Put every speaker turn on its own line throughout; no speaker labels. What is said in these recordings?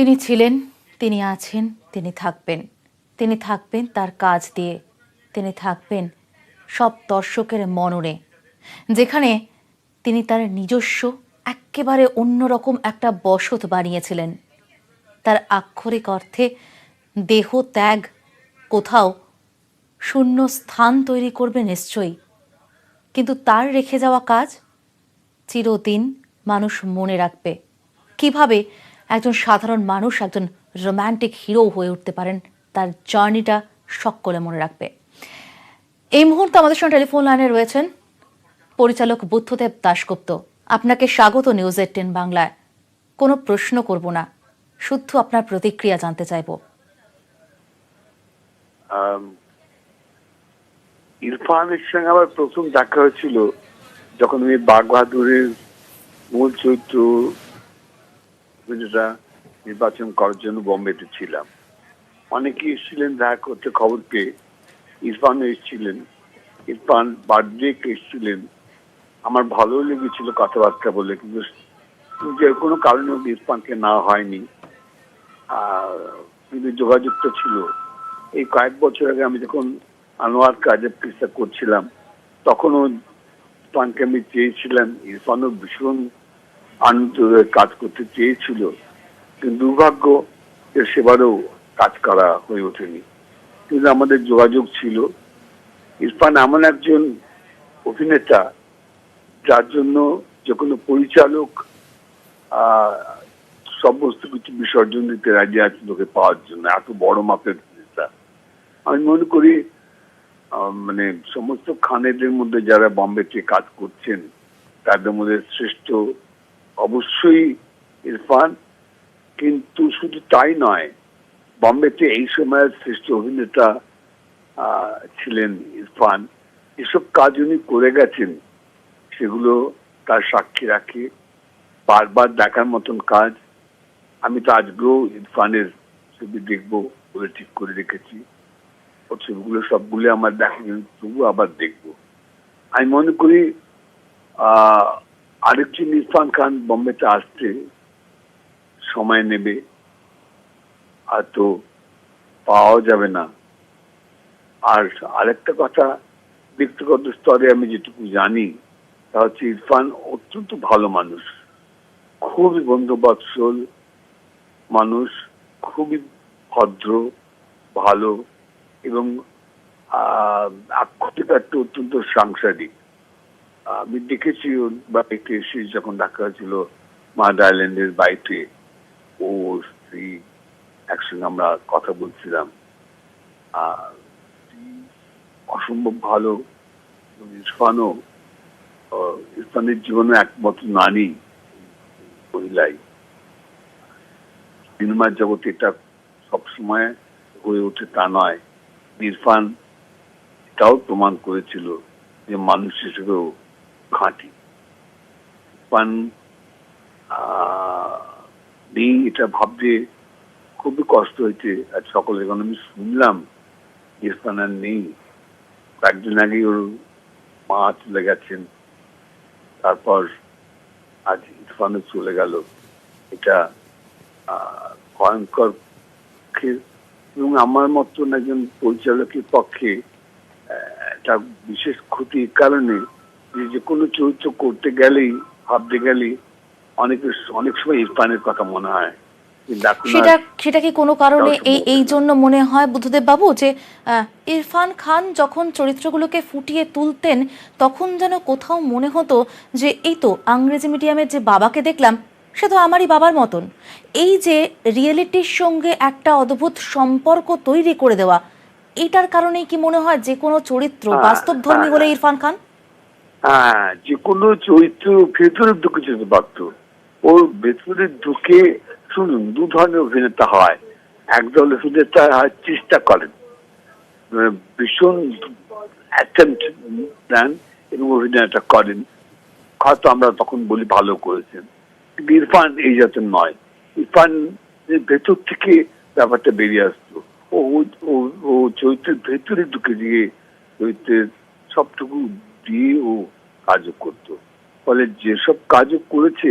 তিনি ছিলেন, তিনি আছেন, তিনি থাকবেন। তিনি থাকবেন তার কাজ দিয়ে, তিনি থাকবেন সব দর্শকের মননে, যেখানে তিনি তার নিজস্ব এক্কেবারে অন্যরকম একটা বসত বানিয়েছিলেন। তার আক্ষরিক অর্থে দেহ ত্যাগ কোথাও শূন্য স্থান তৈরি করবে নিশ্চয়ই, কিন্তু তার রেখে যাওয়া কাজ চিরদিন মানুষ মনে রাখবে। কিভাবে একজন সাধারণ মানুষ একজন রোম্যান্টিক হিরো হয়ে উঠতে পারেন, তার জার্নিটা সকলে মনে রাখবে। এই মুহূর্তে আমাদের সঙ্গে টেলিফোন লাইনে রয়েছেন পরিচালক বুদ্ধদেব দাশগুপ্ত। আপনাকে স্বাগত নিউজ 18 বাংলায়। কোনো প্রশ্ন করব না, শুদ্ধ আপনার প্রতিক্রিয়া জানতে চাইব।
ইরফানের সঙ্গে আমার প্রথম দেখা হয়েছিল যখন আমি বাঘ বাহাদুরের মূল চরিত্র নির্বাচন করার জন্য বোম্বেতে ছিলাম। অনেকে এসেছিলেন দেখা করতে, খবর পেয়ে। ইরফান এসেছিলেন, ইরফান বার্থডে এসেছিলেন। আমার ভালো লেগেছিল কথাবার্তা বলে, কিন্তু যে কোনো কারণে ইরফানকে না হয়নি। কিন্তু যোগাযোগটা ছিল। এই কয়েক বছর আগে আমি যখন আনোয়ার কাজের চেষ্টা করছিলাম, তখনও ইরফানকে আমি চেয়েছিলাম। ইরফানও ভীষণ আনন্দ কাজ করতে চেয়েছিল, কিন্তু দুর্ভাগ্য সেবারও কাজ করা হয়ে ওঠেনি। কিন্তু আমাদের যোগাযোগ ছিল। ইরফান এমন একজন অভিনেতা যার জন্য যে কোনো পরিচালক সমস্ত কিছু বিসর্জন দিতে রাজি আছে লোকে পাওয়ার জন্য। এত বড় মাপের অভিনেতা। আমি মনে করি মানে সমস্ত খানেদের মধ্যে যারা বম্বেতে কাজ করছেন তাদের মধ্যে শ্রেষ্ঠ অবশ্যই ইরফান। কিন্তু শুধু তাই নয়, বম্বেতে এই সময়ের শ্রেষ্ঠ অভিনেতা ছিলেন ইরফান। এসব কাজ উনি করে গেছেন, সেগুলো তার সাক্ষী রাখে। বারবার দেখার মতন কাজ। আমি তো আজকেও ইরফানের ছবি দেখবো বলে ঠিক করে রেখেছি। ও ছবিগুলো সবগুলো আমার দেখা, তবু আবার দেখবো। আমি মনে করি আরেকজন ইরফান খান বোম্বেতে আসতে সময় নেবে, আর তো পাওয়া যাবে না। আর আরেকটা কথা, ব্যক্তিগত স্তরে আমি যেটুকু জানি তা হচ্ছে ইরফান অত্যন্ত ভালো মানুষ, খুবই বন্ধুবৎসল মানুষ, খুবই ভদ্র, ভালো এবং আক্ষরিকার্থে অত্যন্ত সাংসারিক। আমি দেখেছি ওর বাড়িতে এসে যখন দেখা হয়েছিল মাদ আইল্যান্ডের বাড়িতে, ও স্ত্রী একসঙ্গে আমরা কথা বলছিলাম। অসম্ভব ভালো। ইরফানও, ইরফানের জীবনে একমাত্র নারী মহিলাই। সিনেমার জগতে এটা সবসময় হয়ে ওঠে তা নয়। ইরফান এটাও প্রমাণ করেছিল যে মানুষ হিসেবেও খাঁটি। ইরফান নেই এটা ভাবতে খুবই কষ্ট হয়েছে। আর সকলে যখন আমি শুনলাম ইরফান আর নেই, কয়েকদিন আগে ওর মা চলে গেছেন, তারপর আজ ইরফানও চলে গেল। এটা ভয়ঙ্কর এবং আমার মতন একজন পরিচালকের পক্ষে একটা বিশেষ ক্ষতির কারণে যে কোনো চরিত্র করতে গেলেই ভাবতে গেলেই অনেক সময় ইরফানের কথা মনে হয়।
সেটা কি কোনো কারণে এই জন্য মনে হয় বুদ্ধদেব বাবু যে ইরফান খান যখন চরিত্রগুলোকে ফুটিয়ে তুলতেন তখন যেন কোথাও মনে হতো যে এই তো ইংরেজি মিডিয়ামের যে বাবাকে দেখলাম সে তো আমারই বাবার মতন। এই যে রিয়েলিটির সঙ্গে একটা অদ্ভুত সম্পর্ক তৈরি করে দেওয়া, এটার কারণেই কি মনে হয় যে কোনো চরিত্র বাস্তবধর্মী হলে ইরফান খান?
হ্যাঁ, যে কোনো চরিত্র ভেতরে ঢুকে যেতে পারত। ওর ভেতরে ঢুকে, শুনুন, দু ধরনের অভিনেতা হয়। একদল অভিনেতা চেষ্টা করেন, ভীষণ অ্যাটেম্প্ট দেন এবং অভিনয়টা করেন, হয়তো আমরা তখন বলি ভালো করেছেন। কিন্তু ইরফান এই জাতের নয়। ইরফান ভেতর থেকে ব্যাপারটা বেরিয়ে আসতো। ও চরিত্রের ভেতরে ঢুকে দিয়ে চরিত্রের সবটুকু দিয়ে ও কাজ করতো। ফলে যেসব কাজ করেছে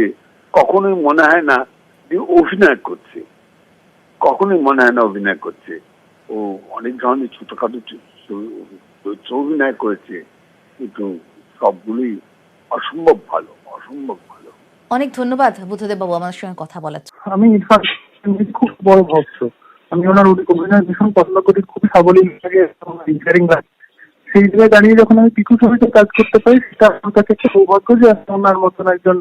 কখনোই মনে হয় না যে অভিনয় করছে। কখনোই মনে হয় না অভিনয় করছে। ও অনেক ধরনের ছোটখাটো চরিত্র অভিনয় করেছে, কিন্তু সবগুলোই অসম্ভব ভালো, অসম্ভব ভালো।
অনেক ধন্যবাদ বুদ্ধদেব বাবু আমাদের সঙ্গে কথা বলার জন্য।
আমি ইরফান খুব বড় ভক্ত। আমি ওনার অভিনয় ভীষণ পছন্দ করি, খুবই সাবলীল লাগে, ইন্সপায়ারিং লাগে। সেই জায়গায় দাঁড়িয়ে যখন আমি পিকু ছবিতে কাজ করতে পারি, সেটা আমার কাছে একটা সৌভাগ্য যে আমি ওনার মতন একজন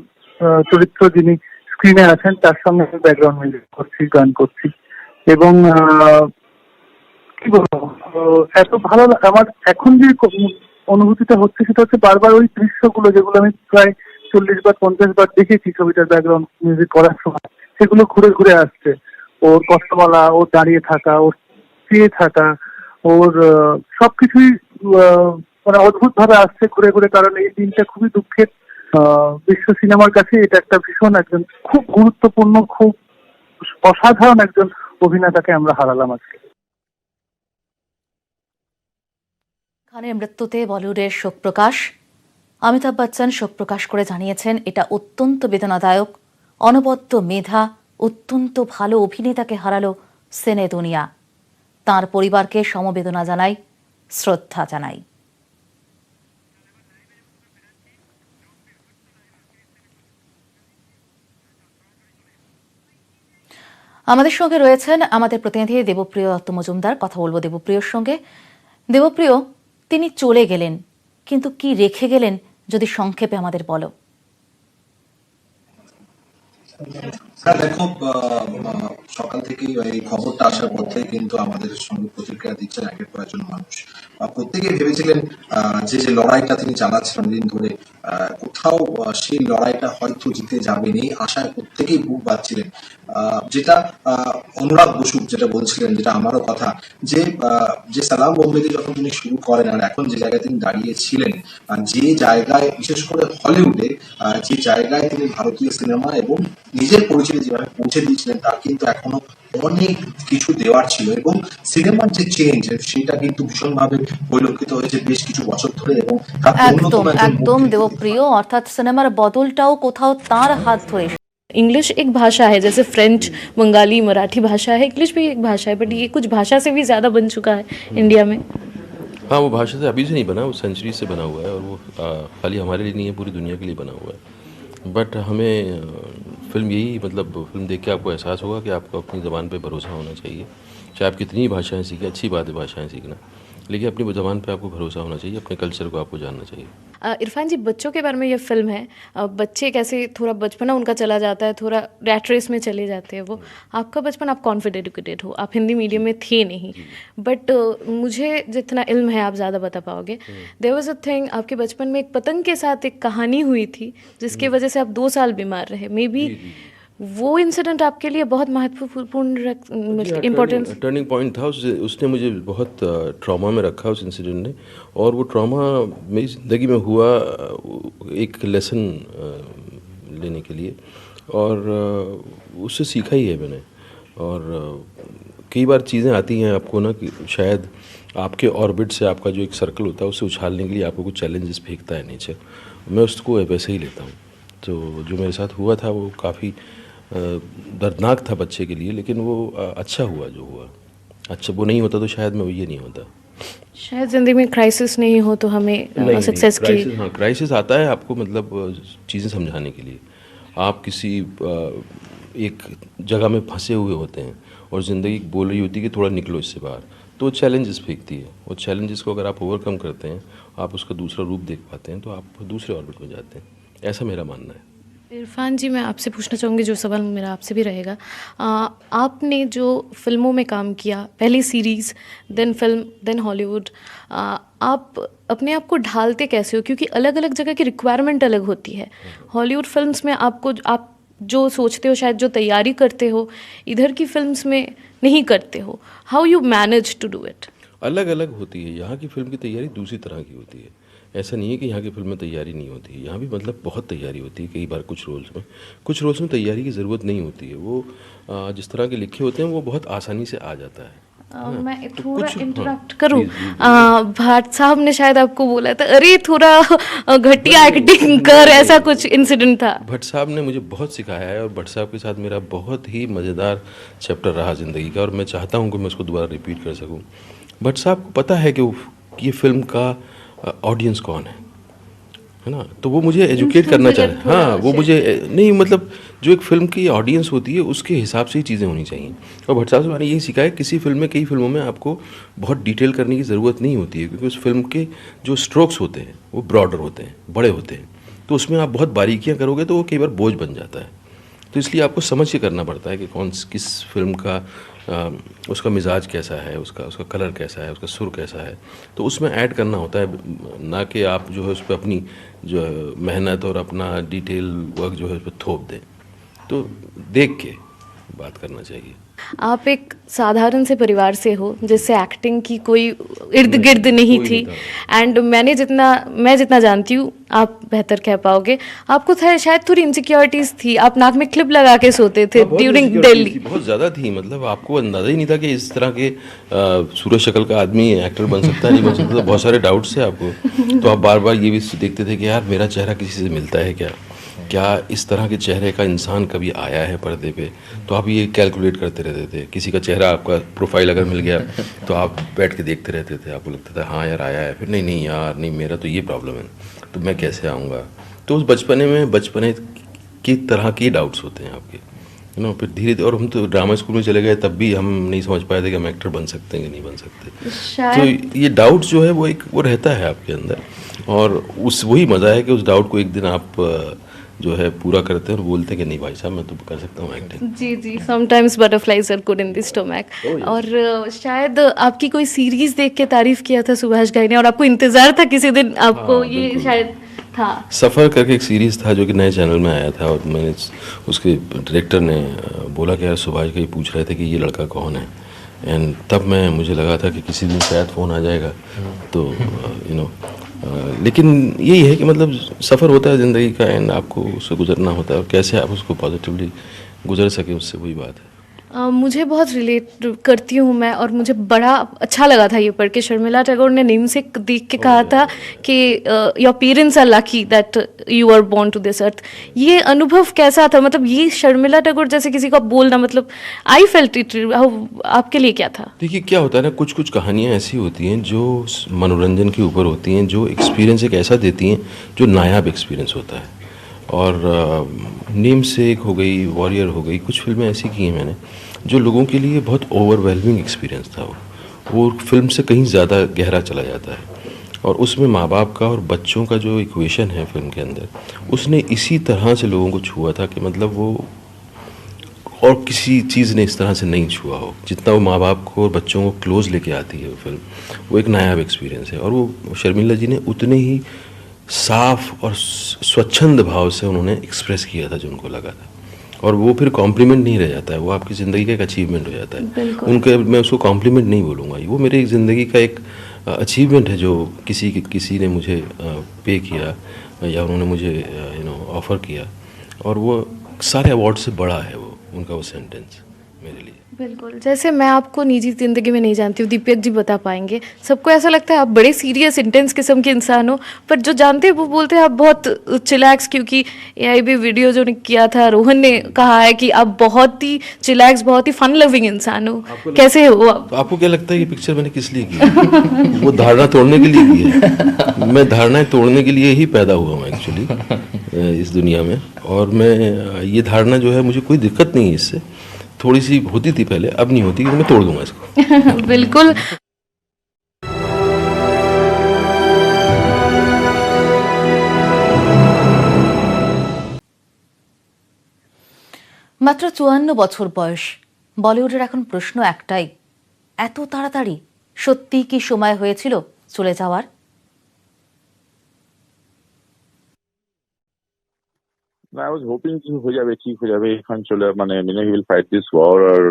চরিত্র যিনি স্ক্রিনে আছেন তার সঙ্গে আমি ব্যাকগ্রাউন্ড মিউজিক করছি, গান করছি। এবং কি বলবো, এত ভালো আমার এখন যে অনুভূতিটা হচ্ছে সেটা হচ্ছে বারবার ওই দৃশ্যগুলো যেগুলো আমি প্রায় 40 বার 50 বার দেখেছি ছবিটার ব্যাকগ্রাউন্ড মিউজিক করার সময়, সেগুলো ঘুরে ঘুরে আসছে। ওর কথা বলা, ওর দাঁড়িয়ে থাকা, ওর চেয়ে থাকা, ওর সবকিছুই মানে অদ্ভুত ভাবে আসছে ঘুরে ঘুরে। কারণ এই দিনটা খুবই দুঃখের বিশ্ব সিনেমার কাছে। এটা একটা ভীষণ একজন খুব গুরুত্বপূর্ণ, খুব অসাধারণ একজন অভিনেতাকে আমরা হারালাম আজকে।
খানের মৃত্যুতে বলিউডের শোক প্রকাশ। অমিতাভ বচ্চন শোক প্রকাশ করে জানিয়েছেন, এটা অত্যন্ত বেদনাদায়ক। অনবদ্য মেধা, অত্যন্ত ভালো অভিনেতাকে হারালো সিনে দুনিয়া। তাঁর পরিবারকে সমবেদনা জানাই, শ্রদ্ধা জানাই। আমাদের সঙ্গে রয়েছেন আমাদের প্রতিনিধি দেবপ্রিয় দত্ত মজুমদার। কথা বলবো দেবপ্রিয়র সঙ্গে। দেবপ্রিয়, তিনি চলে গেলেন, কিন্তু কি রেখে গেলেন যদি সংক্ষেপে আমাদের বলো।
হ্যাঁ দেখো, সকাল থেকেই এই খবরটা আসার পর থেকে কিন্তু আমাদের সঙ্গে প্রতিক্রিয়া দিচ্ছেন একের পর একজন মানুষ। প্রত্যেকে ভেবেছিলেন যে যে লড়াইটা তিনি চালাচ্ছেন অনেকদিন ধরে, কোথাও সেই লড়াইটা হয়তো জিতে যাবেন, এই আশায় প্রত্যেকেই বুক বাঁধছিলেন। যেটা অনুরাগ বসু যেটা বলছিলেন, যেটা আমারও কথা, যে সালাম বোম্বেতে যখন তিনি শুরু করেন আর এখন যে জায়গায় তিনি দাঁড়িয়েছিলেন, যে জায়গায় বিশেষ করে হলিউডে যে জায়গায় তিনি ভারতীয় সিনেমা এবং নিজের পরিচয় যেভাবে পৌঁছে দিয়েছিলেন, তার কিন্তু এখনো অনেক কিছু দেওয়ার ছিল। এবং সিনেমার যে চেঞ্জ সেটা কিন্তু ভীষণভাবে পরিলক্ষিত হয়েছে বেশ কিছু বছর ধরে। এবং
একদম একদম দেবপ্রিয়, অর্থাৎ সিনেমার বদলটাও কোথাও তার হাত ধরে।
इंग्लिश एक भाषा है, जैसे फ्रेंच, बंगाली, मराठी भाषा है, इंग्लिश भी एक भाषा है, बट ये कुछ भाषा से भी ज़्यादा बन चुका है इंडिया में।
हाँ, वो भाषा से अभी से नहीं बना, वो सेंचुरी से बना हुआ है, और वो खाली हमारे लिए नहीं है, पूरी दुनिया के लिए बना हुआ है। बट हमें फिल्म यही, मतलब फिल्म देख के आपको एहसास होगा कि आपको अपनी ज़बान पे भरोसा होना चाहिए। चाहे आप कितनी भाषाएं सीखें, अच्छी बात है भाषाएं सीखना, लेकिन अपनी ज़बान पे आपको भरोसा होना चाहिए, अपने कल्चर को आपको जानना चाहिए।
इरफान जी, बच्चों के बारे में ये फिल्म है। बच्चे कैसे थोड़ा बचपना उनका चला जाता है, थोड़ा रैट रेस में चले जाते हैं वो। आपका बचपन, आप कॉन्फिडेंट एजुकेटेड हो, आप हिंदी मीडियम में थे नहीं, बट मुझे जितना इल्म है आप ज़्यादा बता पाओगे। देयर वाज अ थिंग, आपके बचपन में एक पतंग के साथ एक कहानी हुई थी जिसकी वजह से आप 2 साल बीमार रहे। मे बी वो इंसिडेंट आपके लिए बहुत महत्वपूर्ण इम्पोर्टेंस
टर्निंग पॉइंट था। उसने मुझे बहुत ट्रॉमा में रखा, उस इंसिडेंट ने। और वो ट्रॉमा मेरी ज़िंदगी में हुआ एक लेसन लेने के लिए, और उससे सीखा ही है मैंने। और कई बार चीज़ें आती हैं आपको ना, कि शायद आपके ऑर्बिट से, आपका जो एक सर्कल होता है उससे उछालने के लिए आपको कुछ चैलेंजेस फेंकता है नेचर। मैं उसको वैसे ही लेता हूँ। तो जो मेरे साथ हुआ था वो काफ़ी दर्दनाक था बच्चे के लिए, लेकिन वो अच्छा हुआ जो हुआ। अच्छा, वो नहीं होता तो शायद मैं ये नहीं होता।
शायद ज़िंदगी में क्राइसिस नहीं हो तो हमें सक्सेस की।
हाँ, क्राइसिस आता है आपको, मतलब चीज़ें समझाने के लिए। आप किसी एक जगह में फंसे हुए होते हैं और ज़िंदगी बोल रही होती है कि थोड़ा निकलो इससे बाहर, तो वो चैलेंजेस फेंकती है। वो चैलेंजेस को अगर आप ओवरकम करते हैं, आप उसका दूसरा रूप देख पाते हैं, तो आप दूसरे ऑर्बिट में जाते हैं। ऐसा मेरा मानना है।
इरफान जी, मैं आपसे पूछना चाहूँगी, जो सवाल मेरा आपसे भी रहेगा, आपने जो फिल्मों में काम किया, पहली series, then film, then Hollywood, आप अपने आप को ढालते कैसे हो? क्योंकि अलग अलग जगह की रिक्वायरमेंट अलग होती है। हॉलीवुड फिल्म्स में आप जो सोचते हो, शायद जो तैयारी करते हो, इधर की फिल्म्स में नहीं करते हो। How you manage to do it?
अलग अलग होती है। यहाँ की फिल्म की तैयारी दूसरी तरह की होती है। ऐसा नहीं है कि यहाँ की फिल्म में तैयारी नहीं होती है, यहाँ भी मतलब बहुत तैयारी होती है। कई बार कुछ रोल्स में तैयारी की ज़रूरत नहीं होती है। वो जिस तरह के लिखे होते हैं वो बहुत आसानी से आ जाता है।
मैं थोड़ा
कुछ-
इंटरप्ट
हाँ,
करूं?
प्लीज,
भाट साहब ने शायद आपको बोला था, अरे थोड़ा घटिया एक्टिंग कर, ऐसा कुछ इंसिडेंट था?
भट्ट साहब ने मुझे बहुत सिखाया है और भट्ट साहब के साथ मेरा बहुत ही मज़ेदार चैप्टर रहा ज़िंदगी का और मैं चाहता हूँ कि मैं उसको दोबारा रिपीट कर सकूँ। भट्ट साहब को पता है कि ये फिल्म का ऑडियंस कौन है ना, तो वो मुझे एजुकेट करना चाह रहे हैं। हाँ, वो मुझे नहीं, मतलब जो एक फिल्म की ऑडियंस होती है उसके हिसाब से ही चीज़ें होनी चाहिए। और भट्ट साहब से मैंने यही सीखा है, किसी फिल्म में, कई फिल्मों में आपको बहुत डिटेल करने की ज़रूरत नहीं होती है, क्योंकि उस फिल्म के जो स्ट्रोक्स होते हैं वो ब्रॉडर होते हैं, बड़े होते हैं, तो उसमें आप बहुत बारीकियाँ करोगे तो वो कई बार बोझ बन जाता है। तो इसलिए आपको समझ के करना पड़ता है कि किस फिल्म का उसका मिजाज कैसा है, उसका कलर कैसा है, उसका सुर कैसा है, तो उसमें ऐड करना होता है, ना कि आप जो है उस पर अपनी जो है मेहनत और अपना डिटेल वर्क जो है उस पर थोप दें। तो देख के बात करना चाहिए।
आप एक साधारण से परिवार से हो जिससे एक्टिंग की कोई इर्द गिर्द नहीं
कोई
थी,
नहीं
एंड मैं जितना जानती हूँ, आप बेहतर कह पाओगे, आपको शायद थोड़ी इनसिक्योरिटीज थी, आप नाक में क्लिप लगा के सोते थे
बहुत
ड्यूरिंग
insecurity
दिल्ली।
थी, बहुत ज़्यादा थी, मतलब आपको अंदाज़ा ही नहीं था कि इस तरह के सूरज शक्ल का आदमी एक्टर बन सकता है, नहीं बन सकता, तो बहुत सारे डाउट्स थे आपको। तो आप बार बार ये भी देखते थे कि यार मेरा चेहरा किसी से मिलता है क्या इस तरह के चेहरे का इंसान कभी आया है पर्दे पे, तो आप ये कैलकुलेट करते रहते थे। किसी का चेहरा, आपका प्रोफाइल अगर मिल गया तो आप बैठ के देखते रहते थे, आपको लगता था हाँ यार आया है, फिर नहीं यार नहीं, मेरा तो ये प्रॉब्लम है, तो मैं कैसे आऊँगा। तो उस बचपने की तरह के डाउट्स होते हैं आपके, यू नो। फिर धीरे धीरे, और हम तो ड्रामा स्कूल में चले गए, तब भी हम नहीं समझ पाए थे कि हम एक्टर बन सकते हैं कि नहीं बन सकते। तो ये डाउट जो है वो रहता है आपके अंदर, और वही मज़ा है कि उस डाउट को एक दिन आप जो है पूरा करते हैं और बोलते हैं कि नहीं भाई साहब मैं तो कर सकता हूँ एक्टिंग।
जी, sometimes butterflies are good in the stomach. और शायद आपकी कोई सीरीज देख के तारीफ किया था सुभाष घई ने, और आपको इंतजार था किसी दिन आपको
हाँ,
ये
बिल्कुल।
शायद था।
सफ़र करके एक सीरीज़ था जो कि नए चैनल में आया था, और मैंने उसके डायरेक्टर ने बोला कि यार सुभाष घई पूछ रहे थे कि ये लड़का कौन है, एंड तब मुझे लगा था कि किसी दिन शायद फ़ोन आ जाएगा, तो यू नो। लेकिन यही है कि मतलब सफ़र होता है ज़िंदगी का, एंड आपको उससे गुजरना होता है, और कैसे आप उसको पॉजिटिवली गुजर सकें, उससे वही बात है।
मुझे बहुत रिलेट करती हूँ मैं, और मुझे बड़ा अच्छा लगा था ये पढ़ के। शर्मिला टैगोर ने नेम से देख के कहा था कि your parents are lucky that you are born to this earth. ये अनुभव कैसा था, मतलब ये शर्मिला टैगोर जैसे किसी को बोलना, मतलब आई फेल्ट इट, आपके लिए क्या था?
देखिए क्या होता है ना, कुछ कुछ कहानियाँ ऐसी होती हैं जो मनोरंजन के ऊपर होती हैं, जो एक्सपीरियंस एक ऐसा देती हैं जो नायाब एक्सपीरियंस होता है। और नेम से एक हो गई, वॉरियर हो गई, कुछ फिल्में ऐसी की हैं मैंने जो लोगों के लिए बहुत ओवरवेलमिंग एक्सपीरियंस था। वो फिल्म से कहीं ज़्यादा गहरा चला जाता है, और उसमें माँ बाप का और बच्चों का जो इक्वेशन है फिल्म के अंदर, उसने इसी तरह से लोगों को छुआ था कि मतलब वो और किसी चीज़ ने इस तरह से नहीं छुआ हो जितना वो माँ बाप को और बच्चों को क्लोज लेके आती है वो फिल्म। वो एक नायाब एक्सपीरियंस है, और वो शर्मिला जी ने उतने ही साफ और स्वच्छंद भाव से उन्होंने एक्सप्रेस किया था जो उनको लगा था, और वो फिर कॉम्प्लीमेंट नहीं रह जाता है, वो आपकी ज़िंदगी का एक अचीवमेंट हो जाता है। उनके, मैं उसको कॉम्प्लीमेंट नहीं बोलूँगा, वो मेरे ज़िंदगी का एक अचीवमेंट है जो किसी ने मुझे पे किया, या उन्होंने मुझे ऑफ़र किया, और वो सारे अवार्ड से बड़ा है वो उनका वो सेंटेंस मेरे लिए।
बिल्कुल, जैसे मैं आपको निजी ज़िंदगी में नहीं जानती हूँ, दीपक जी बता पाएंगे। सबको ऐसा लगता है आप बड़े सीरियस इंटेंस किस्म के इंसान हो, पर जो जानते हैं वो बोलते हैं आप बहुत चिलैक्स, क्योंकि एआईबी वीडियो जो ने किया था, रोहन ने कहा है कि आप बहुत ही चिलैक्स, बहुत ही फन लविंग इंसान हो। कैसे हो आप?
तो आपको क्या लगता है ये पिक्चर मैंने किस लिए की? वो धारणा तोड़ने के लिए की है। मैं धारणाएं तोड़ने के लिए ही पैदा हुआ हूँ एक्चुअली इस दुनिया में, और मैं ये धारणा जो है, मुझे कोई दिक्कत नहीं है इससे, थोड़ी सी होती थी पहले, अब नहीं होती, क्योंकि मैं तोड़ दूंगा इसको।
बिल्कुल।
মাত্র ৫৪ বছর বয়স, বলিউডের এখন প্রশ্ন একটাই, এত তাড়াতাড়ি সত্যিই কি সময় হয়েছিল চলে যাওয়ার?
I was hoping कि हो जावे, ठीक हो जावे, এখন চলে মানে he will fight this war or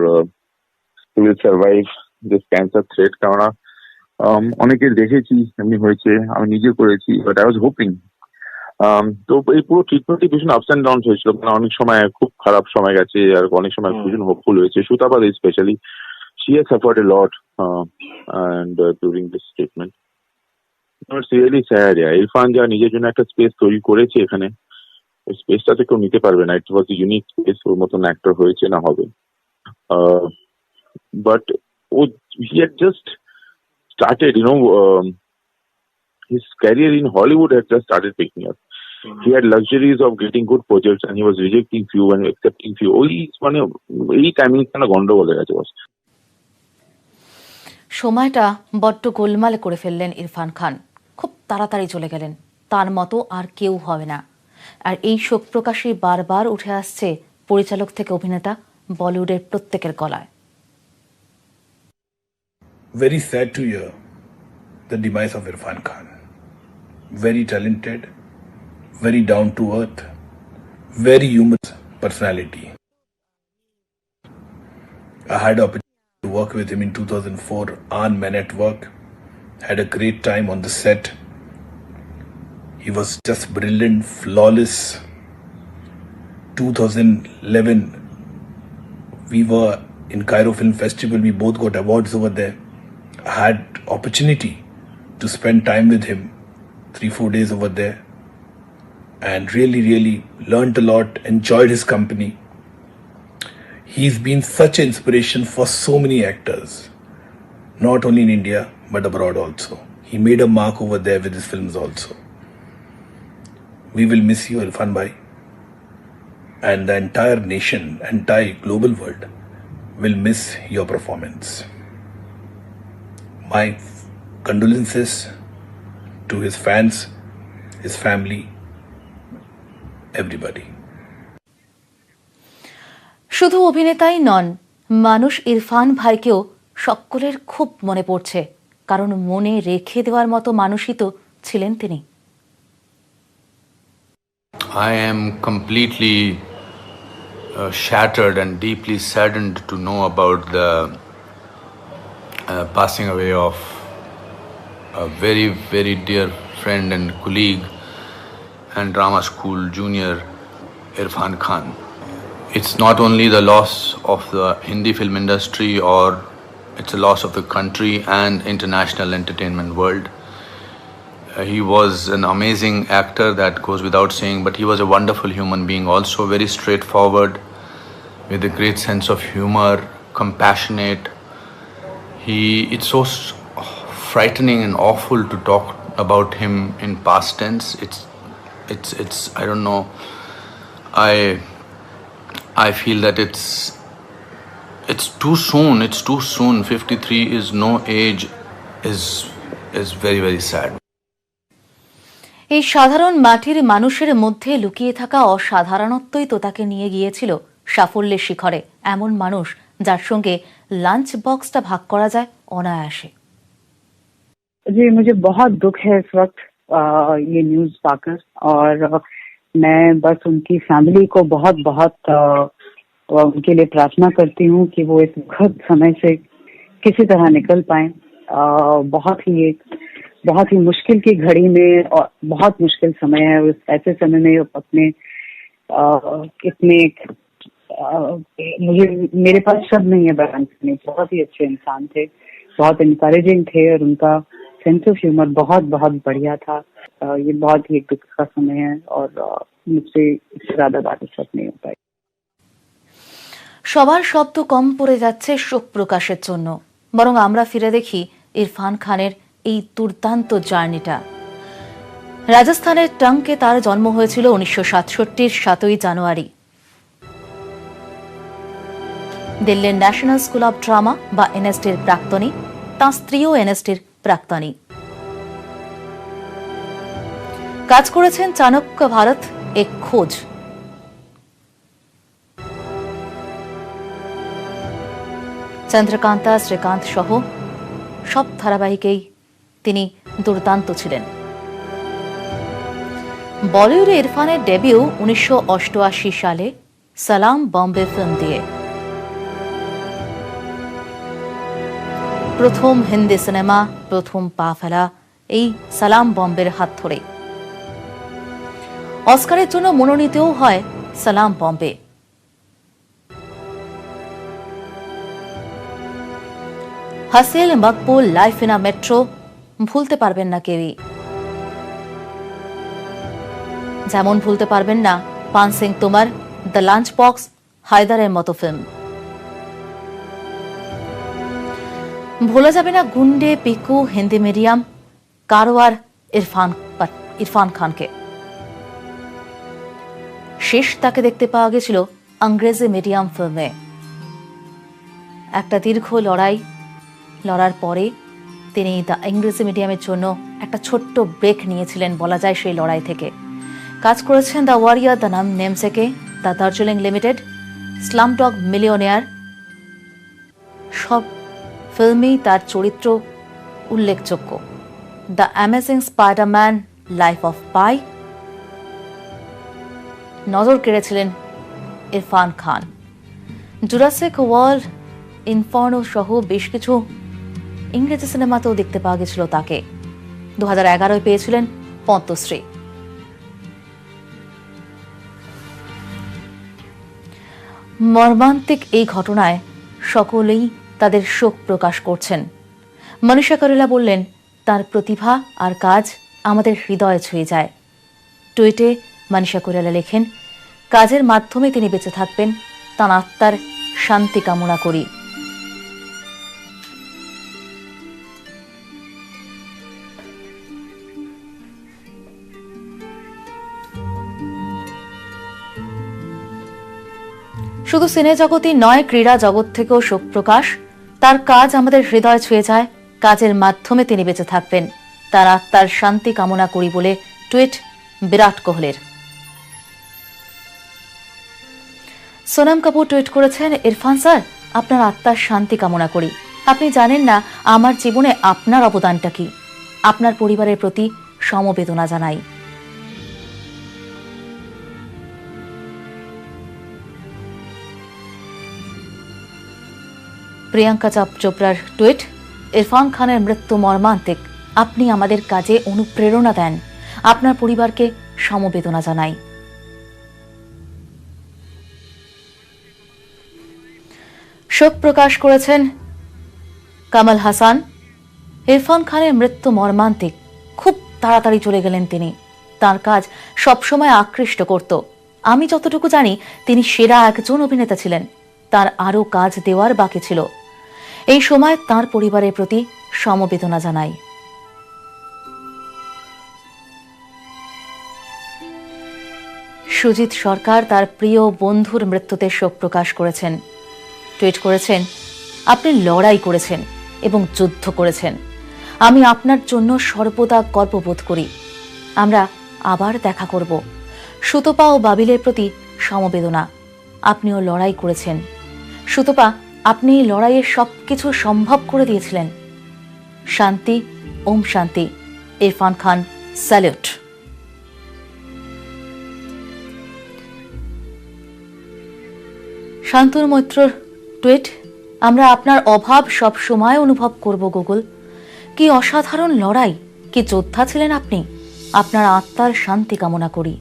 he will survive this cancer threat, কারণ অনেকের দেখেছি এমনি হয়েছে, আমি নিজে করেছি, but I was hoping তো এই পুরো ট্রিটমেন্টই ভীষণ আপস অ্যান্ড ডাউন হয়েছিল, মানে অনেক সময় খুব খারাপ সময় গেছে, আর অনেক সময় ভীষণ হোপফুল হয়েছে। সুতাপাদ specially, she has suffered a lot, and during this statement. It's really sad. Irfan যা নিজের জন্য একটা স্পেস তৈরি করেছে এখানে, ওই স্পেসটাতে কেউ নিতে পারবে না. ইট ওয়াজ এ ইউনিক স্পেস. ওর মতন অ্যাক্টর হয়েছে না হবে. But he had just started, his career in Hollywood had just started picking up. He had luxuries of getting good projects and he was rejecting few and accepting few. এই timing kind of গন্ডগোল হয়ে গেছে বস.
সময়টা বড্ড গোলমাল করে ফেললেন ইরফান খান, খুব তাড়াতাড়ি চলে গেলেন, তার মতো আর কেউ হবে না। আর এই শোক প্রকাশই বারবার উঠে আসছে পরিচালক থেকে অভিনেতা বলিউডের প্রত্যেকের গলায়।
Very sad to hear the demise of Irfan Khan. Very talented, very down to earth, very human personality. I had the opportunity to work with him in 2004 on Men at Work. Had a great time on the set. He was just brilliant, flawless. 2011, we were in Cairo Film Festival. We both got awards over there. I had opportunity to spend time with him 3-4 days over there and really learned a lot, enjoyed his company. He's been such an inspiration for so many actors, not only in India but abroad also. He made a mark over there with his films also. We will miss you, Irfan Bhai, and the entire nation, entire global world will miss your performance. My condolences to his fans, his family, everybody.
শুধু অভিনেতাই নন, মানুষ ইরফান ভাইকেও সকলের খুব মনে পড়ছে, কারণ মনে রেখে দেওয়ার মতো মানুষই তো ছিলেন তিনি।
I am completely shattered and deeply saddened to know about the passing away of a very dear friend and colleague and drama school junior, Irfan Khan. It's not only the loss of the Hindi film industry, or it's a loss of the country and international entertainment world. He was an amazing actor, that goes without saying, but he was a wonderful human being also, very straightforward, with a great sense of humor, compassionate. It's so frightening and awful to talk about him in past tense. It's I don't know. I feel that it's too soon. It's too soon. 53 is no age. Is very sad.
এই সাধারণ মাটির মানুষের মধ্যে লুকিয়ে থাকা অসাধারণত্বই তো তাকে নিয়ে গিয়েছিল সাফল্যের শিখরে। এমন মানুষ যার সঙ্গে লাঞ্চ বক্সটা ভাগ করা যায় অনায়াসে।
जी मुझे बहुत दुख है इस वक्त ये न्यूज पाकर, और मैं बस उनकी फैमिली को बहुत उनके लिए प्रार्थना करती हूँ कि वो इस दुखद समय से किसी तरह निकल पाए। बहुत ही मुश्किल की घड़ी में, और बहुत मुश्किल समय है, उस ऐसे समय में अपने इतने मेरे पास शब्द नहीं है बयान करने। बहुत ही अच्छे इंसान थे, बहुत इनकरेजिंग थे, और उनका सेंस ऑफ ह्यूमर बहुत बढ़िया था। ये बहुत ही एक दुख का समय है, और मुझसे इससे ज्यादा बात इस वक्त नहीं हो पाई।
সবার শব্দ কম পড়ে যাচ্ছে শোক প্রকাশের জন্য, বরং আমরা ফিরে দেখি ইরফান খানের এই দুর্দান্ত জার্নিটা। রাজস্থানের টঙ্কে তার জন্ম হয়েছিল 1967 7 জানুয়ারি। দিল্লির ন্যাশনাল স্কুল অব ড্রামা বা এনএসডির প্রাক্তনী, তাঁর স্ত্রীও এনএসডির প্রাক্তনী। কাজ করেছেন চাণক্য ভারত, এক খোঁজ, চন্দ্রকান্তা, শ্রীকান্ত সহ সব ধারাবাহিকেই তিনি দুর্দান্ত ছিলেন। বলিউডে ইরফানের ডেবিউ 1988 সালে সালাম বম্বে ফিল্ম দিয়ে। প্রথম হিন্দি সিনেমা, প্রথম পা ফেলা এই সালাম বম্বের হাত ধরে। অস্কারের জন্য মনোনীতও হয় Salaam Bombay. Haasil Maqbool, life in a metro ভুলতে পারবেন না কেউই। যেমন ভুলতে পারবেন না পান সিং তোমার, দ্য লাঞ্চ বক্স, হায়দারের মতো ফিল্ম। ভোলা যাবে না গুন্ডে, পিকু, হিন্দি মিডিয়াম, কারওয়ার, ইরফান খানকে। শেষ তাকে দেখতে পাওয়া গেছিল ইংরেজি মিডিয়াম ফিল্মে। একটা দীর্ঘ লড়ার পরে তিনি দ্য ইংরেজি মিডিয়ামের জন্য একটা ছোট্ট ব্রেক নিয়েছিলেন বলা যায়। সেই লড়াই থেকে কাজ করেছেন দ্য ওয়ারিয়ার, দ্য নাম নেমসেকে, the Darjeeling Limited, Slumdog Millionaire. সব ফিল্মেই তার চরিত্র উল্লেখযোগ্য। The Amazing Spiderman, Life of Pi নজর কেড়েছিলেন Irrfan Khan. Jurassic World, Inferno সহ বেশ কিছু ইংরেজি সিনেমাতেও দেখতে পাওয়া গেছিল তাকে। 2011 পেয়েছিলেন পদ্মশ্রী। মর্মান্তিক এই ঘটনায় সকলেই তাদের শোক প্রকাশ করছেন। মনীষা করেলা বললেন, তার প্রতিভা আর কাজ আমাদের হৃদয়ে ছুঁয়ে যায়। টুইটে মনীষা করেলা লেখেন, কাজের মাধ্যমে তিনি বেঁচে থাকবেন, তার আত্মার শান্তি কামনা করি। শুধু সিনে জগতই নয়, ক্রীড়া জগৎ থেকেও শোক প্রকাশ। তার কাজ আমাদের হৃদয় ছুঁয়ে যায়, কাজের মাধ্যমে তিনি বেঁচে থাকবেন, তার আত্মার শান্তি কামনা করি বলে টুইট বিরাট কোহলির। সোনাম কাপুর টুইট করেছেন, ইরফান স্যার, আপনার আত্মার শান্তি কামনা করি। আপনি জানেন না আমার জীবনে আপনার অবদানটা কি। আপনার পরিবারের প্রতি সমবেদনা জানাই। প্রিয়াঙ্কা চোপড়ার টুইট, ইরফান খানের মৃত্যু মর্মান্তিক। আপনি আমাদের কাজে অনুপ্রেরণা দেন। আপনার পরিবারকে সমবেদনা জানাই। শোক প্রকাশ করেছেন কামাল হাসান। ইরফান খানের মৃত্যু মর্মান্তিক। খুব তাড়াতাড়ি চলে গেলেন তিনি। তার কাজ সবসময় আকৃষ্ট করত। আমি যতটুকু জানি তিনি সেরা একজন অভিনেতা ছিলেন। তার আরও কাজ দেওয়ার বাকি ছিল। এই সময় তার পরিবারের প্রতি সমবেদনা জানাই। সুজিত সরকার তার প্রিয় বন্ধুর মৃত্যুতে শোক প্রকাশ করেছেন। টুইট করেছেন, আপনি লড়াই করেছেন এবং যুদ্ধ করেছেন। আমি আপনার জন্য সর্বদা গর্ববোধ করি। আমরা আবার দেখা করব। সুতপা ও বাবিলের প্রতি সমবেদনা। আপনিও লড়াই করেছেন। সুতপা, আপনি এই লড়াইয়ের সবকিছু সম্ভব করে দিয়েছিলেন। শান্তি, ওম শান্তি। ইরফান খান, স্যালুট। শান্তনু মৈত্রর টুইট, আমরা আপনার অভাব সব সময় অনুভব করব গুগল। কি অসাধারণ লড়াই, কি যোদ্ধা ছিলেন আপনি। আপনার আত্মার শান্তি কামনা করি।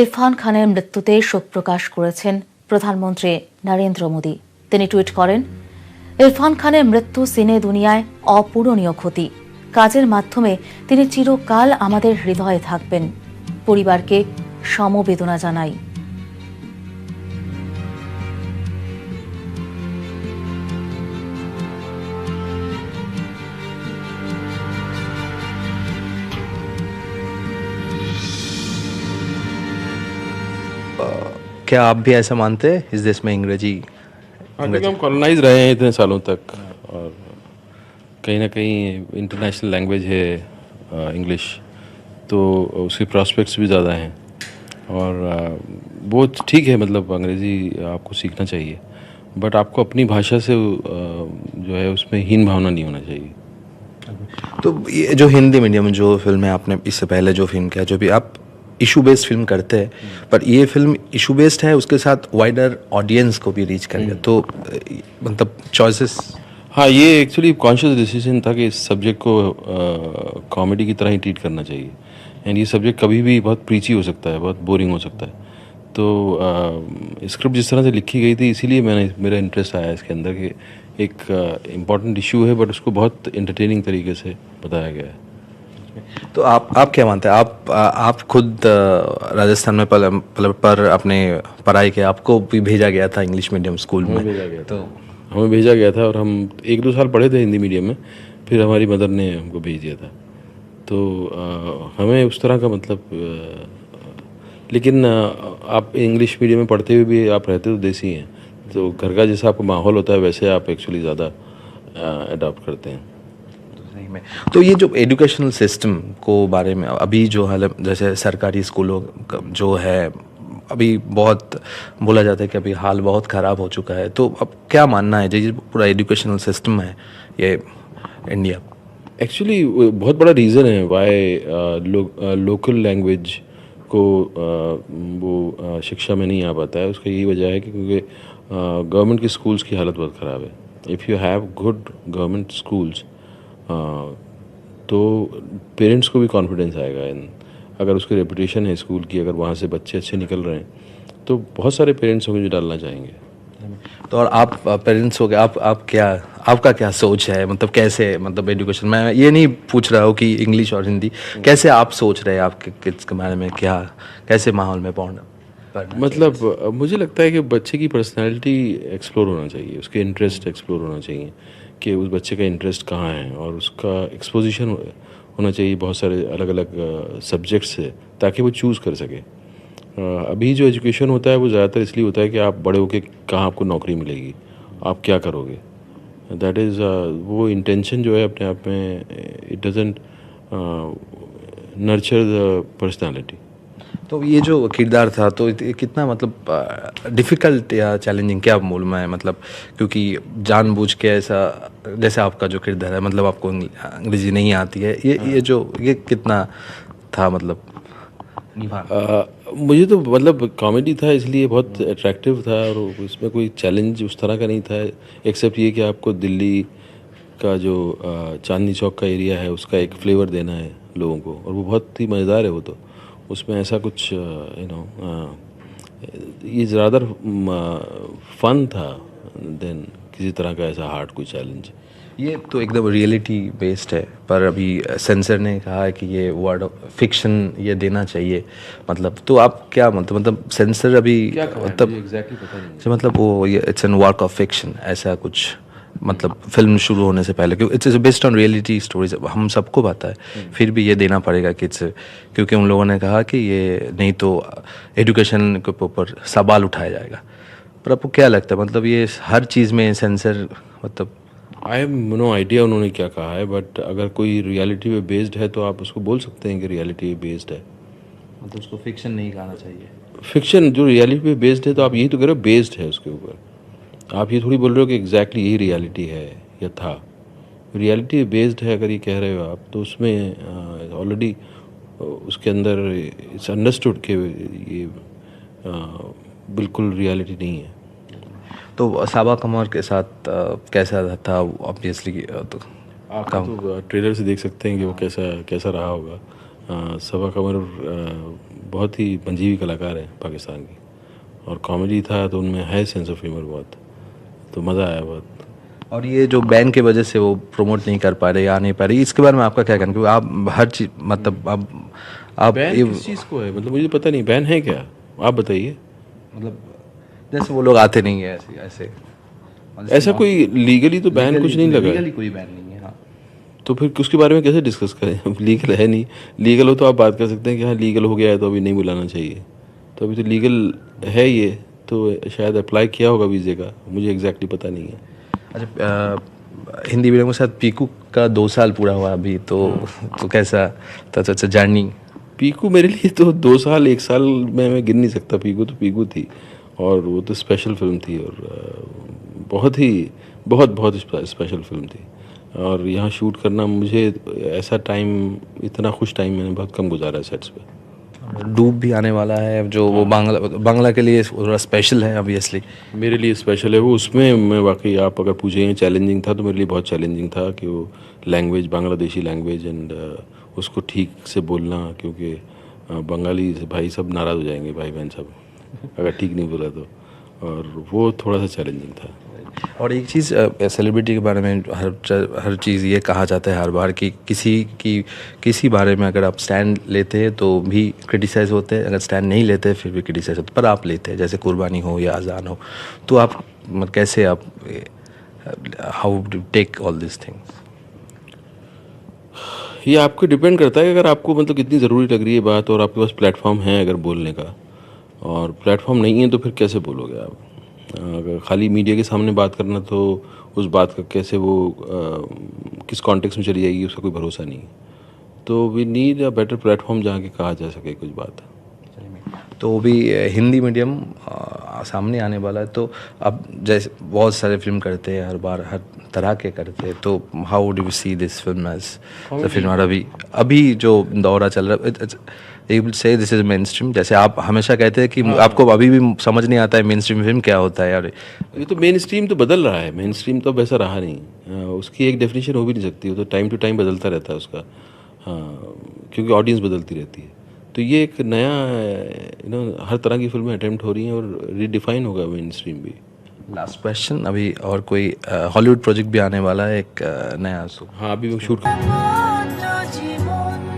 ইরফান খানের মৃত্যুতে শোক প্রকাশ করেছেন প্রধানমন্ত্রী নরেন্দ্র মোদী। তিনি টুইট করেন, ইরফান খানের মৃত্যু সিনে দুনিয়ায় অপূরণীয় ক্ষতি। কাজের মাধ্যমে তিনি চিরকাল আমাদের হৃদয়ে থাকবেন। পরিবারকে সমবেদনা জানাই।
क्या आप भी ऐसा मानते हैं इस देश में अंग्रेजी?
क्योंकि हम कॉलोनाइज रहे हैं इतने सालों तक, और कहीं ना कहीं इंटरनेशनल लैंग्वेज है इंग्लिश, तो उसके प्रॉस्पेक्ट्स भी ज़्यादा हैं। और वो ठीक है, मतलब अंग्रेज़ी आपको सीखना चाहिए, बट आपको अपनी भाषा से जो है उसमें हीन भावना नहीं होना चाहिए।
तो ये जो हिंदी मीडियम जो फिल्म है, आपने इससे पहले जो फिल्म किया, जो भी आप इशू बेस्ड फिल्म करते हैं, पर ये फिल्म इशू बेस्ड है, उसके साथ वाइडर ऑडियंस को भी रीच करेगा, तो मतलब चॉइसेस।
हाँ, ये एक्चुअली कॉन्शियस डिसीजन था कि इस सब्जेक्ट को कॉमेडी की तरह ही ट्रीट करना चाहिए। एंड ये सब्जेक्ट कभी भी बहुत प्रीची हो सकता है, बहुत बोरिंग हो सकता है। तो स्क्रिप्ट जिस तरह से लिखी गई थी इसीलिए मेरा इंटरेस्ट आया इसके अंदर कि एक इम्पॉर्टेंट इशू है बट उसको बहुत एंटरटेनिंग तरीके से बताया गया है।
तो आप क्या मानते हैं, आप खुद राजस्थान में पर अपने पढ़ाई के आपको भी भेजा गया था इंग्लिश मीडियम स्कूल में?
भेजा गया था, हमें भेजा गया था और हम 1-2 साल पढ़े थे हिंदी मीडियम में, फिर हमारी मदर ने हमको भेज दिया था। तो हमें उस तरह का मतलब लेकिन आप इंग्लिश मीडियम में पढ़ते हुए भी आप रहते तो देसी हैं, तो घर का जैसा आपका माहौल होता है वैसे आप एक्चुअली ज़्यादा अडॉप्ट करते हैं।
सही में। तो ये जो एजुकेशनल सिस्टम को बारे में अभी जो हाल जैसे सरकारी स्कूलों का जो है अभी बहुत बोला जाता है कि अभी हाल बहुत ख़राब हो चुका है, तो अब क्या मानना है जो पूरा एजुकेशनल सिस्टम है ये इंडिया?
एक्चुअली बहुत बड़ा रीज़न है वाई लोकल लैंग्वेज को वो शिक्षा में नहीं आ पाता है। उसका यही वजह है कि क्योंकि गवर्नमेंट की स्कूल्स की हालत बहुत ख़राब है। If you have good government schools तो पेरेंट्स को भी कॉन्फिडेंस आएगा इन, अगर उसकी रेपुटेशन है स्कूल की, अगर वहाँ से बच्चे अच्छे निकल रहे हैं तो बहुत सारे पेरेंट्स होंगे जो डालना चाहेंगे।
तो और आप पेरेंट्स हो गए, आपका क्या सोच है, मतलब कैसे, मतलब एजुकेशन, मैं ये नहीं पूछ रहा हूँ कि इंग्लिश और हिंदी, कैसे आप सोच रहे हैं आपके किड्स के बारे में, क्या कैसे माहौल में पढ़ना?
मतलब मुझे लगता है कि बच्चे की पर्सनैलिटी एक्सप्लोर होना चाहिए, उसके इंटरेस्ट एक्सप्लोर होना चाहिए कि उस बच्चे का इंटरेस्ट कहाँ है और उसका एक्सपोजिशन होना चाहिए बहुत सारे अलग अलग सब्जेक्ट्स से, ताकि वो चूज़ कर सके। अभी जो एजुकेशन होता है वो ज़्यादातर इसलिए होता है कि आप बड़े होकर कहाँ आपको नौकरी मिलेगी, आप क्या करोगे, दैट इज़ वो इंटेंशन जो है अपने आप में it doesn't nurture the personality.
तो ये जो किरदार था तो कितना मतलब डिफ़िकल्ट या चैलेंजिंग क्या मालूम है, मतलब क्योंकि जानबूझ के ऐसा, जैसे आपका जो किरदार है मतलब आपको अंग्रेज़ी नहीं आती है, ये कितना था मतलब
मुझे तो मतलब कॉमेडी था इसलिए बहुत अट्रैक्टिव था और उसमें कोई चैलेंज उस तरह का नहीं था, एक्सेप्ट ये कि आपको दिल्ली का जो चांदनी चौक का एरिया है उसका एक फ्लेवर देना है लोगों को, और वो बहुत ही मज़ेदार है। वो तो उसमें ऐसा कुछ ये ज़्यादा फन था देन किसी तरह का ऐसा हार्ड कोई चैलेंज।
ये तो एकदम रियलिटी बेस्ड है, पर अभी सेंसर ने कहा है कि ये वर्ड ऑफ फिक्शन ये देना चाहिए, मतलब तो आप क्या मतलब सेंसर अभी मतलब
एग्जैक्टली पता नहीं,
मतलब वो ये it's an work of fiction ऐसा कुछ, मतलब फिल्म शुरू होने से पहले, क्योंकि it's based on reality stories, हम सबको पता है, फिर भी ये देना पड़ेगा किड्स, क्योंकि उन लोगों ने कहा कि ये नहीं तो एजुकेशन के ऊपर सवाल उठाया जाएगा। पर आपको क्या लगता है, मतलब ये हर चीज़ में सेंसर, मतलब
आई हैव नो आइडिया उन्होंने क्या कहा है, बट अगर कोई रियलिटी पे बेस्ड है तो आप उसको बोल सकते हैं कि रियलिटी पे बेस्ड है,
मतलब उसको फिक्शन नहीं कहना चाहिए।
फिक्शन जो रियलिटी पे बेस्ड है तो आप यही तो कह रहे हो बेस्ड है उसके ऊपर, आप ये थोड़ी बोल रहे हो कि एग्जैक्टली यही रियलिटी है या था। रियलिटी बेस्ड है अगर ये कह रहे हो आप, तो उसमें ऑलरेडी उसके अंदर इट्स अंडरस्टूड कि ये बिल्कुल रियलिटी नहीं है।
तो साबा कमर के साथ कैसा था ऑब्वियसली, तो
आप तो ट्रेलर से देख सकते हैं कि वो कैसा रहा होगा। साबा कमर बहुत ही पंजीवी कलाकार है पाकिस्तान की, और कॉमेडी था तो उनमें है सेंस ऑफ ह्यूमर बहुत, तो मज़ा आया बहुत।
और ये जो बैन के वजह से वो प्रमोट नहीं कर पा रहे, आ नहीं पा रही, इसके बारे में आपका क्या कहना, क्योंकि आप हर चीज़ मतलब आप
बैन किस चीज़ को है, मतलब मुझे पता नहीं बैन है क्या, आप बताइए।
मतलब जैसे वो लोग आते नहीं है ऐसे
ऐसा कोई लीगली तो बैन कुछ नहीं लगा,
लीगली कोई बैन नहीं है। हाँ,
तो फिर उसके बारे में कैसे डिस्कस करें, लीगल है नहीं, लीगल हो तो आप बात कर सकते हैं कि हाँ लीगल हो गया है तो अभी नहीं बुलाना चाहिए, तो अभी तो लीगल है ये, तो शायद अप्लाई किया होगा वीज़े का, मुझे एग्जैक्टली पता नहीं है।
अच्छा, हिंदी मीडियम के साथ पीकू का 2 साल पूरा हुआ अभी, तो कैसा था अच्छा जर्नी?
पीकू मेरे लिए तो 2 साल 1 साल में मैं गिन नहीं सकता, पीकू तो पीकू थी, और वो तो स्पेशल फिल्म थी, और बहुत स्पेशल फिल्म थी, और यहाँ शूट करना मुझे ऐसा टाइम, इतना खुश टाइम मैंने बहुत कम गुजारा है सेट्स पे।
डूब भी आने वाला है जो वो बांग्ला के लिए थोड़ा स्पेशल है ऑब्वियसली,
मेरे लिए स्पेशल है वो, उसमें मैं वाकई आप अगर पूछेंगे चैलेंजिंग था तो मेरे लिए बहुत चैलेंजिंग था कि वो लैंग्वेज, बांग्लादेशी लैंग्वेज, एंड उसको ठीक से बोलना, क्योंकि बंगाली भाई सब नाराज़ हो जाएंगे, भाई बहन सब। अगर ठीक नहीं बोला तो, और वो थोड़ा सा चैलेंजिंग था।
और एक चीज़ सेलिब्रिटी के बारे में हर चीज़ ये कहा जाता है हर बार कि किसी बारे में अगर आप स्टैंड लेते हैं तो भी क्रिटिसाइज़ होते हैं, अगर स्टैंड नहीं लेते फिर भी क्रिटिसाइज़ होते हैं, पर आप लेते हैं, जैसे कुर्बानी हो या अजान हो, तो आप कैसे आप how do take all this things?
ये आपको डिपेंड करता है कि अगर आपको मतलब कितनी ज़रूरी लग रही है बात और आपके पास प्लेटफॉर्म है अगर बोलने का, और प्लेटफॉर्म नहीं है तो फिर कैसे बोलोगे आप? अगर खाली मीडिया के सामने बात करना तो उस बात का कैसे वो किस कॉन्टेक्स्ट में चली जाएगी उसका कोई भरोसा नहीं। तो we need a better platform जहाँ के कहा जा सके कुछ बात।
तो वो भी हिंदी मीडियम सामने आने वाला है, तो अब जैसे बहुत सारे फिल्म करते हैं हर बार हर तरह के करते हैं, तो how do you see this film as the film? और अभी जो दौरा चल रहा है, you will say this is mainstream, जैसे आप हमेशा कहते हैं कि आपको अभी भी समझ नहीं आता है मेन स्ट्रीम फिल्म क्या होता है यार।
ये तो मेन स्ट्रीम तो बदल रहा है, मेन स्ट्रीम तो अब ऐसा रहा नहीं, उसकी एक डेफिनेशन हो भी नहीं सकती, वो तो टाइम टू टाइम बदलता रहता है उसका, हाँ, क्योंकि ऑडियंस बदलती रहती है। तो ये एक नया हर तरह की फिल्में अटेम्प्ट हो रही हैं और रीडिफाइन होगा मेन स्ट्रीम भी।
लास्ट क्वेश्चन, अभी और कोई हॉलीवुड प्रोजेक्ट भी आने वाला है एक नया?
हाँ, अभी वो शूट